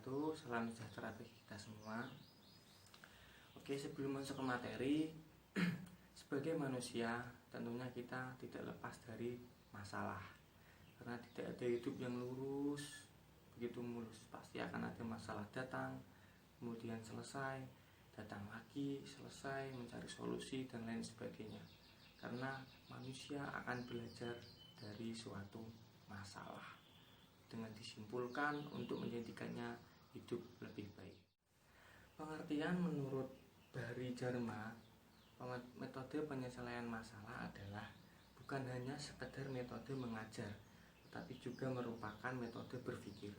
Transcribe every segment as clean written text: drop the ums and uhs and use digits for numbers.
wabarakatuh. Salam sejahtera bagi kita semua. Oke, sebelum masuk ke materi, sebagai manusia tentunya kita tidak lepas dari masalah. Karena tidak ada hidup yang lurus, begitu mulus. Pasti akan ada masalah datang, kemudian selesai, datang lagi, selesai, mencari solusi dan lain sebagainya. Karena manusia akan belajar dari suatu masalah dengan disimpulkan untuk menjadikannya hidup lebih baik. Pengertian menurut Bahri Dharma, metode penyelesaian masalah adalah bukan hanya sekedar metode mengajar, tetapi juga merupakan metode berpikir.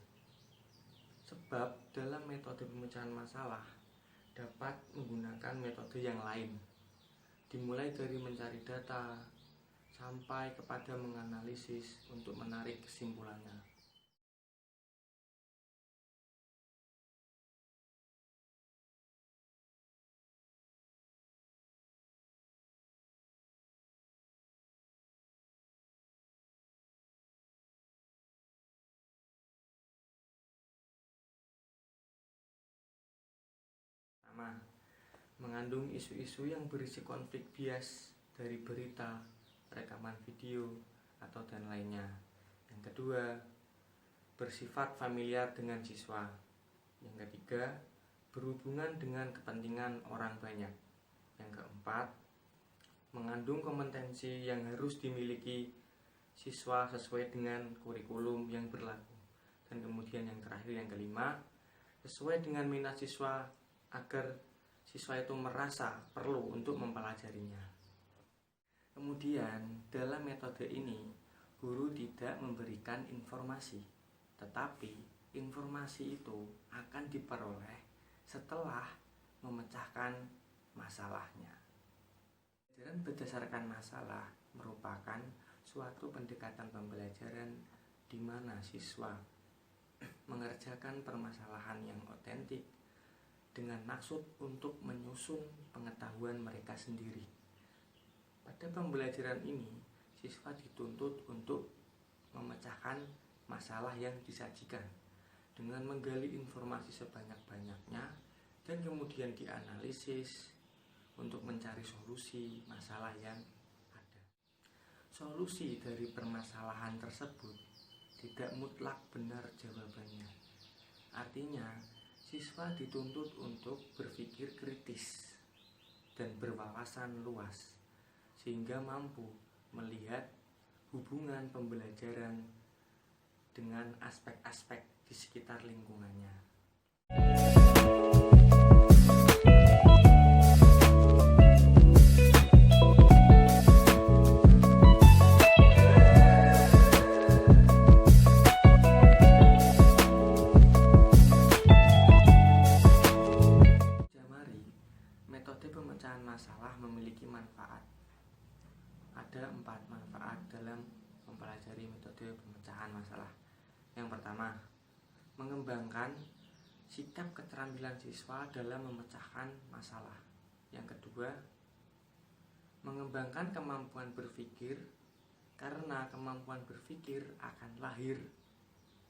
Sebab dalam metode pemecahan masalah dapat menggunakan metode yang lain, dimulai dari mencari data sampai kepada menganalisis untuk menarik kesimpulannya. Mengandung isu-isu yang berisi konflik bias dari berita, rekaman video, atau dan lainnya. Yang kedua, bersifat familiar dengan siswa. Yang ketiga, berhubungan dengan kepentingan orang banyak. Yang keempat, mengandung kompetensi yang harus dimiliki siswa sesuai dengan kurikulum yang berlaku. Dan kemudian yang terakhir, yang kelima, sesuai dengan minat siswa agar siswa itu merasa perlu untuk mempelajarinya. Kemudian dalam metode ini guru tidak memberikan informasi, tetapi informasi itu akan diperoleh setelah memecahkan masalahnya. Pembelajaran berdasarkan masalah merupakan suatu pendekatan pembelajaran di mana siswa mengerjakan permasalahan yang otentik dengan maksud untuk menyusun pengetahuan mereka sendiri. Pada pembelajaran ini, siswa dituntut untuk memecahkan masalah yang disajikan dengan menggali informasi sebanyak-banyaknya dan kemudian dianalisis untuk mencari solusi masalah yang ada. Solusi dari permasalahan tersebut tidak mutlak benar jawabannya. Artinya, siswa dituntut untuk berpikir kritis dan berwawasan luas sehingga mampu melihat hubungan pembelajaran dengan aspek-aspek di sekitar lingkungannya. Masalah memiliki manfaat. Ada 4 manfaat dalam mempelajari metode pemecahan masalah. Yang pertama, mengembangkan sikap keterampilan siswa dalam memecahkan masalah. Yang kedua, mengembangkan kemampuan berpikir, karena kemampuan berpikir akan lahir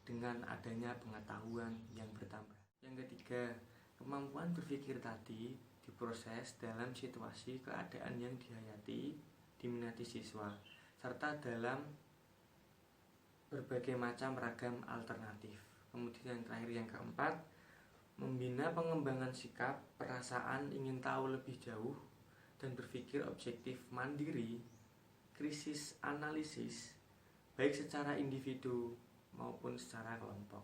dengan adanya pengetahuan yang bertambah. Yang ketiga, kemampuan berpikir tadi diproses dalam situasi keadaan yang dihayati, diminati siswa, serta dalam berbagai macam ragam alternatif. Kemudian yang terakhir, yang keempat, membina pengembangan sikap, perasaan ingin tahu lebih jauh, dan berpikir objektif mandiri, krisis analisis, baik secara individu maupun secara kelompok.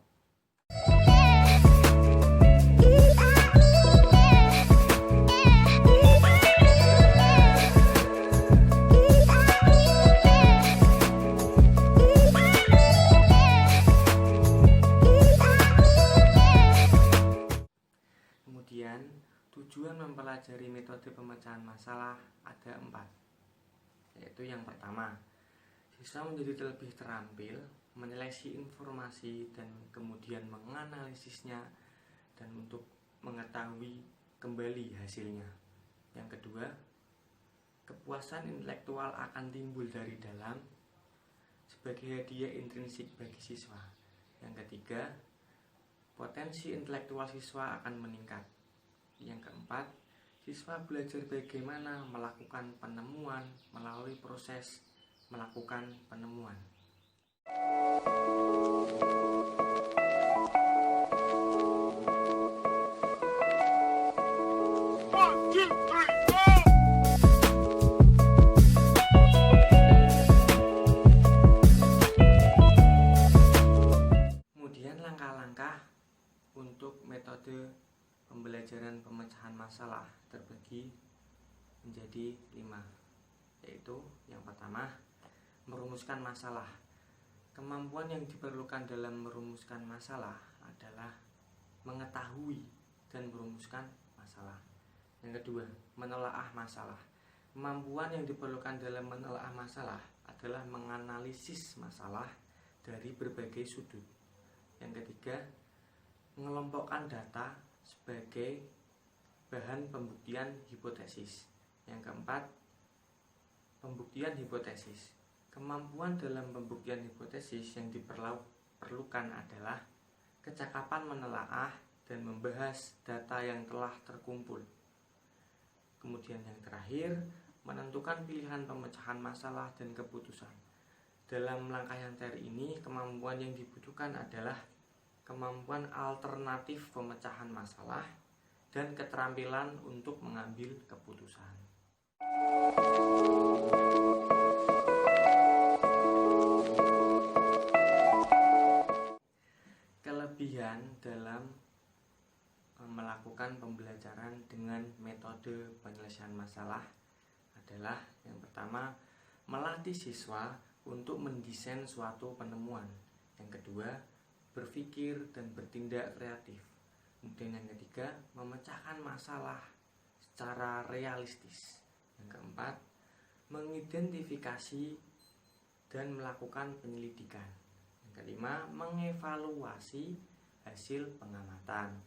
Tujuan mempelajari metode pemecahan masalah ada 4, yaitu yang pertama, siswa menjadi lebih terampil menyeleksi informasi dan kemudian menganalisisnya dan untuk mengetahui kembali hasilnya. Yang kedua, kepuasan intelektual akan timbul dari dalam sebagai hadiah intrinsik bagi siswa. Yang ketiga, potensi kompetensi intelektual siswa akan meningkat. Yang keempat, siswa belajar bagaimana melakukan penemuan melalui proses melakukan penemuan. Kemudian langkah-langkah untuk metode pembelajaran pemecahan masalah terbagi menjadi 5, yaitu yang pertama, merumuskan masalah. Kemampuan yang diperlukan dalam merumuskan masalah adalah mengetahui dan merumuskan masalah. Yang kedua, menelaah masalah. Kemampuan yang diperlukan dalam menelaah masalah adalah menganalisis masalah dari berbagai sudut. Yang ketiga, mengelompokkan data sebagai bahan pembuktian hipotesis. Yang keempat, pembuktian hipotesis. Kemampuan dalam pembuktian hipotesis yang diperlukan adalah kecakapan menelaah dan membahas data yang telah terkumpul. Kemudian yang terakhir, menentukan pilihan pemecahan masalah dan keputusan. Dalam langkah yang terakhir ini, kemampuan yang dibutuhkan adalah kemampuan alternatif pemecahan masalah dan keterampilan untuk mengambil keputusan. Kelebihan dalam melakukan pembelajaran dengan metode penyelesaian masalah adalah yang pertama, melatih siswa untuk mendesain suatu penemuan. Yang kedua, berpikir dan bertindak kreatif. Kemudian yang ketiga, memecahkan masalah secara realistis. Yang keempat, mengidentifikasi dan melakukan penyelidikan. Yang kelima, mengevaluasi hasil pengamatan.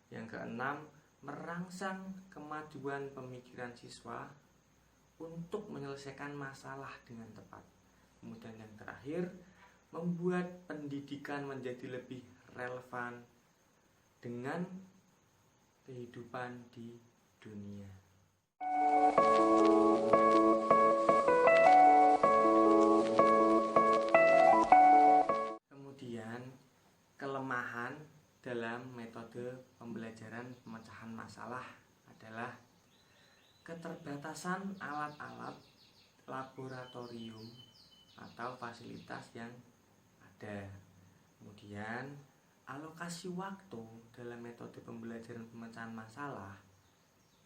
Yang keenam, merangsang kemajuan pemikiran siswa untuk menyelesaikan masalah dengan tepat. Kemudian yang terakhir, membuat pendidikan menjadi lebih relevan dengan kehidupan di dunia. Kemudian, kelemahan dalam metode pembelajaran pemecahan masalah adalah keterbatasan alat-alat laboratorium atau fasilitas yang ada. Kemudian, alokasi waktu dalam metode pembelajaran pemecahan masalah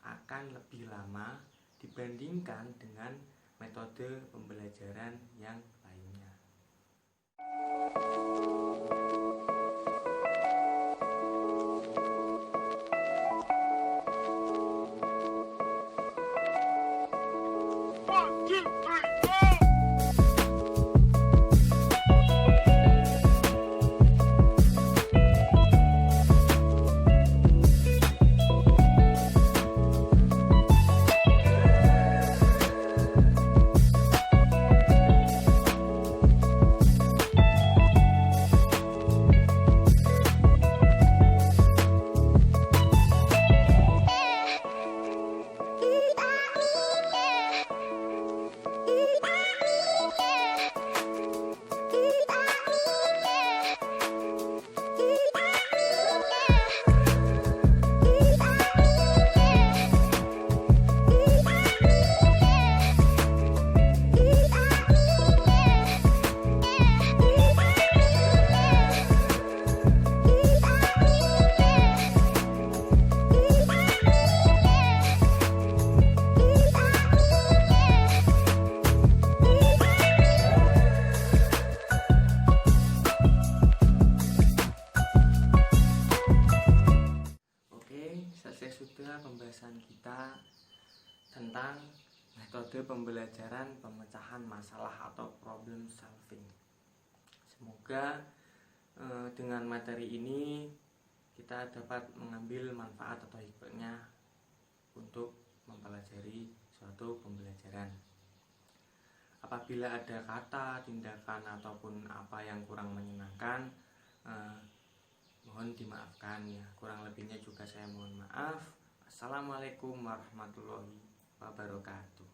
akan lebih lama dibandingkan dengan metode pembelajaran yang lainnya. Pembahasan kita tentang metode pembelajaran pemecahan masalah atau problem solving. Semoga dengan materi ini kita dapat mengambil manfaat atau hikmahnya untuk mempelajari suatu pembelajaran. Apabila ada kata, tindakan ataupun apa yang kurang menyenangkan, Mohon dimaafkan ya, kurang lebihnya juga saya mohon maaf. Assalamualaikum warahmatullahi wabarakatuh.